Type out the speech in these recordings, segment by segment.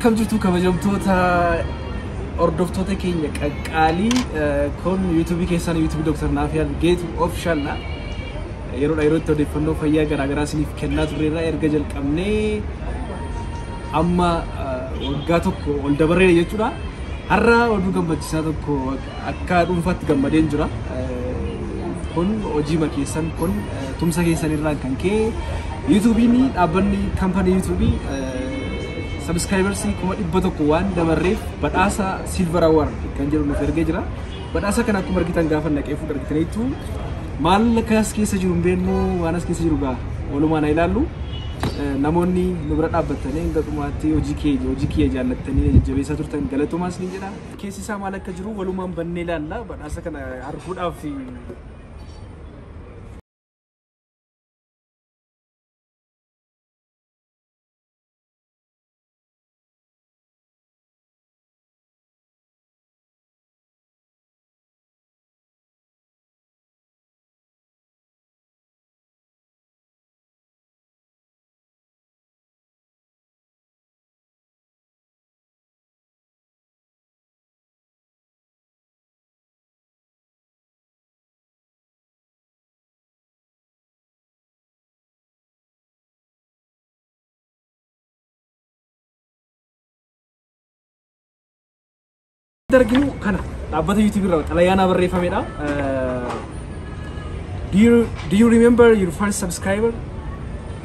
Akkam jirtu kabajamtoota hordoftoota keenya qaqqaalii kun YouTube keessan YouTube Dr. Nafial Geetu official na yeroo itti odeeffannoo fayyaa garaagaraa isiniif kennaa turreerra erga jalqabnee amma waggaa tokko ol dabaree jechuudha. Har'a oduu gammachiisaa tokko akka dhuunfaatti gammadeen jira. Kun hojii makeessan kun tumsa keessanirraan kan ka'e YouTube'n dhaabbanni company YouTube subscribers kuma 100 waan dabarreef badhaasa silver award kan jedhu nuuf ergee jira. Badhaasa kana akkuma argitan gaafa naqee fuudhuu argitaniitu maal akkas keessa jiru beenu waan as keessa jiru gaa walumaan ilaallu namoonni nu bira dhaabbatanii hanga dhumaatti hojii kee jaallattanii jajjabeessaa turtan galatumaas ni jedha. Keessi isaa maal akka jiru walumaan bannee ilaalla. Badhaasa kana arguudhaaf darginu kana dhaabbata YouTube irraa xalayaana barreeffamedha. Do you remember your first subscriber,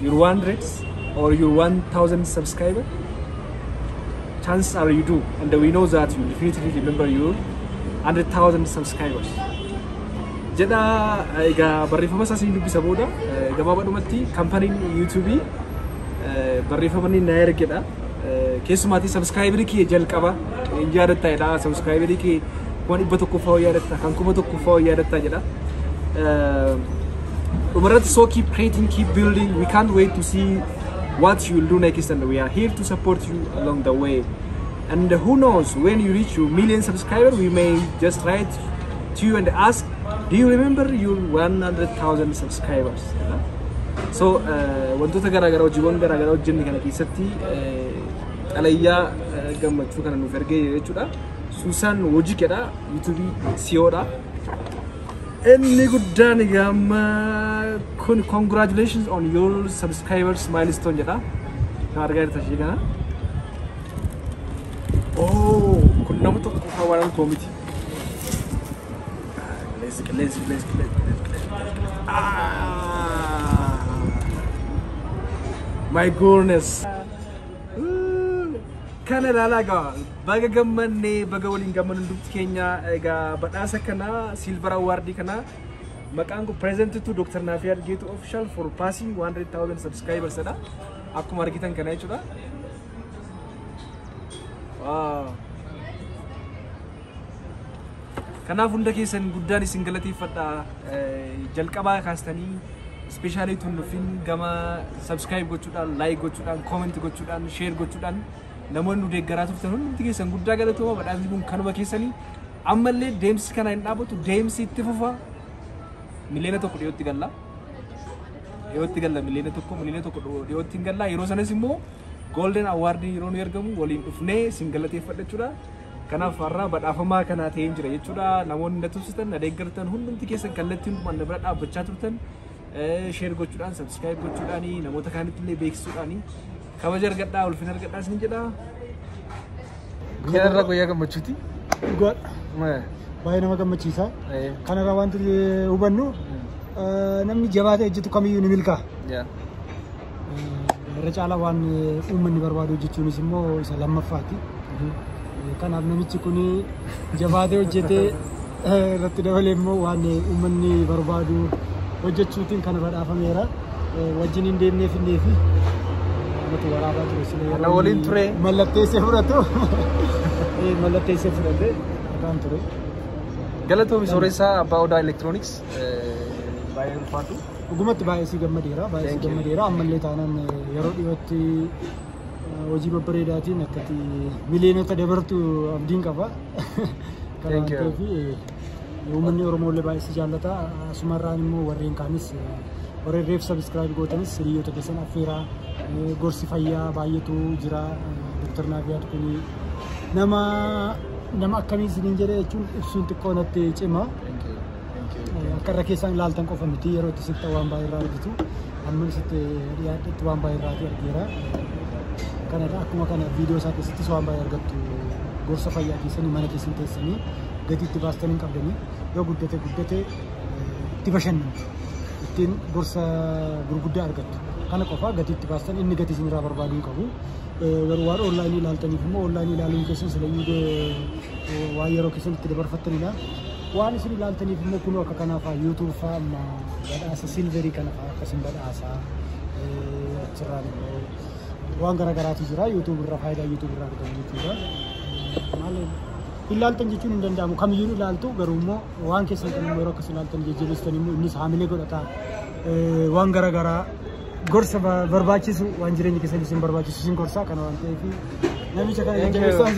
your 100 or your 1000 subscriber? Chances are you do, and we know that you definitely remember your 100,000 subscribers. Jedha egaa barreeffama isaa siin dubbisa booda gabaabadhumatti kaampaniin YouTube barreeffamni na ergedha. Keessumaatti subscriber kee jalqaba yaadatta jedha. Subscriber kee waan 100 fa'aa yaadatta kan 1,000 fa'aa yaadatta jedha. So keep creating, keep building. We can't wait to see what you will do next, and we are here to support you along the way. And who knows, when you reach your 1,000,000 subscribers, we may just write to you and ask, do you remember your 100,000 subscribers? So wantoota garaagaraa hojiiwwan garaagaraa hojjenne kana keessatti xalayyaa gammachuu kana nuuf ergee jechuudha. Suusaan hojii kedha YouTube CEOdha. Inni guddaan gamma kun congratulations on your subscribers milestone jedha. Kan argaa jirtan ishee kana. Oh, kun nama tokko hawaalaan koomiti. Let's. My goodness. Kana lalaga baga gammanne baga waliin gammannu dubbi keenya egaa badhaasa kana silver award kana maqaan ko present to Dr. Nafial Geetu official for passing 100,000 subscribers dha. Akkuma argitan kana jechuudha. Wow. Kanaaf hunda keessan guddaan isin galateeffadha. Jalqabaa kaastanii especially tunnufin gama subscribe gochuudhaan, like gochuudhaan, comment gochuudhaan, share gochuudhaan namoonni deeggaraa turtan hundi keessan guddaa galatooma. Badhaasni kun kanuma keessanii ammallee deemsi kana hin dhaabatu, deemsi itti fufa. Miliyoona tokko dhiyootti galla. Miliyoona tokko dhiyootti hin galla. Yeroo sanas immoo golden award yeroo nu ergamu waliin dhufnee isin galateeffadha jechuudha. Kanaaf har'a badhaafamaa kana ta'ee jira jechuudha. Namoonni na tubsitan, na deeggartan hundumti keessan kallattiin dhumaan na bira dhaabbachaa turtan. Share gochuudhaan, subscribe gochuudhaan, namoota kaanitti illee beeksisuudhaan kabaja argadhaa, ulfina argadhaa isin jedha. Kanarraa guyyaa gammachuuti. Dhugaadha. Baay'ee nama gammachiisa. Kanarraa wanti hubannu namni jabaatee hojjetu kamiyyuu ni milkaa'a. Irra caalaa waan uummanni barbaadu hojjechuunis immoo isa lammaffaati. Kanaaf namichi kun jabaatee hojjetee irratti dabalee immoo waan uummanni barbaadu hojjechuutiin kan badhaafameera. Wajjin hin deemneef matu waraabaa ture sila yeroo waliin ture mallatteessee fudhatu mallatteessee fudhate argaan ture. Galatoomi sooressaa abbaa odaa elektirooniks baay'ee ulfaatu. Dhugumatti baay'ee si gammadeera. Ammallee taanaan yeroo dhiyootti hojii babbareedaatiin akkati miliyoonota dabartu abdiin qaba. Kan ta'eef uummanni Oromoolee baay'ee si jaallata. Asumarraan immoo warreen kaanis warreen reef subscribe gootanis hiriyoota keessan affeeraa gorsi fayyaa baay'eetu jira. Dr. Naafiyaat kuni nama akkamii isiniin jedhee jechuun ibsuun xiqqoo natti cima. Akka irra keessaan ilaaltan qofa miti yeroo itti sitti waan baay'ee irraa argitu. Amma sitti dhiyaadhetti waan baay'ee irraa argeera. Kanadha akkuma kana viidiyoo isaa keessattis waan baay'ee argattu. Gorsa fayyaa keessanii mana keessan teessanii gatii itti baastanii hin qabdanii yoo guddate itti bashannantu. Ittiin gorsa gurguddaa argattu. Kana qofa gatii itti baastan inni gatii isinirraa barbaaduu hin qabu. Garuu waan onlaayinii ilaaltaniif immoo onlaayinii ilaaluun keessan silayyuu waan yeroo keessan itti dabarfattanidha. Waan isin ilaaltaniif immoo kun akka kanaafaa YouTube fa'aa amma badhaasa silverii kana fa'aa akkasiin badhaasaa achirraan waan garaagaraatu jira YouTube irraa faayidaa YouTube irraa argamu jechuudha. Maal ilaaltan jechuun hin danda'amu kamiyyuu ilaaltu garuu immoo waan keessan kan yeroo akkas ilaaltan jajjabeessitan immoo innis haamilee godhataa waan garaagaraa gorsa barbaachisu waan jireenya keessan isin barbaachisu isin gorsaa kana waan ta'eef namicha kana jajjabeessaa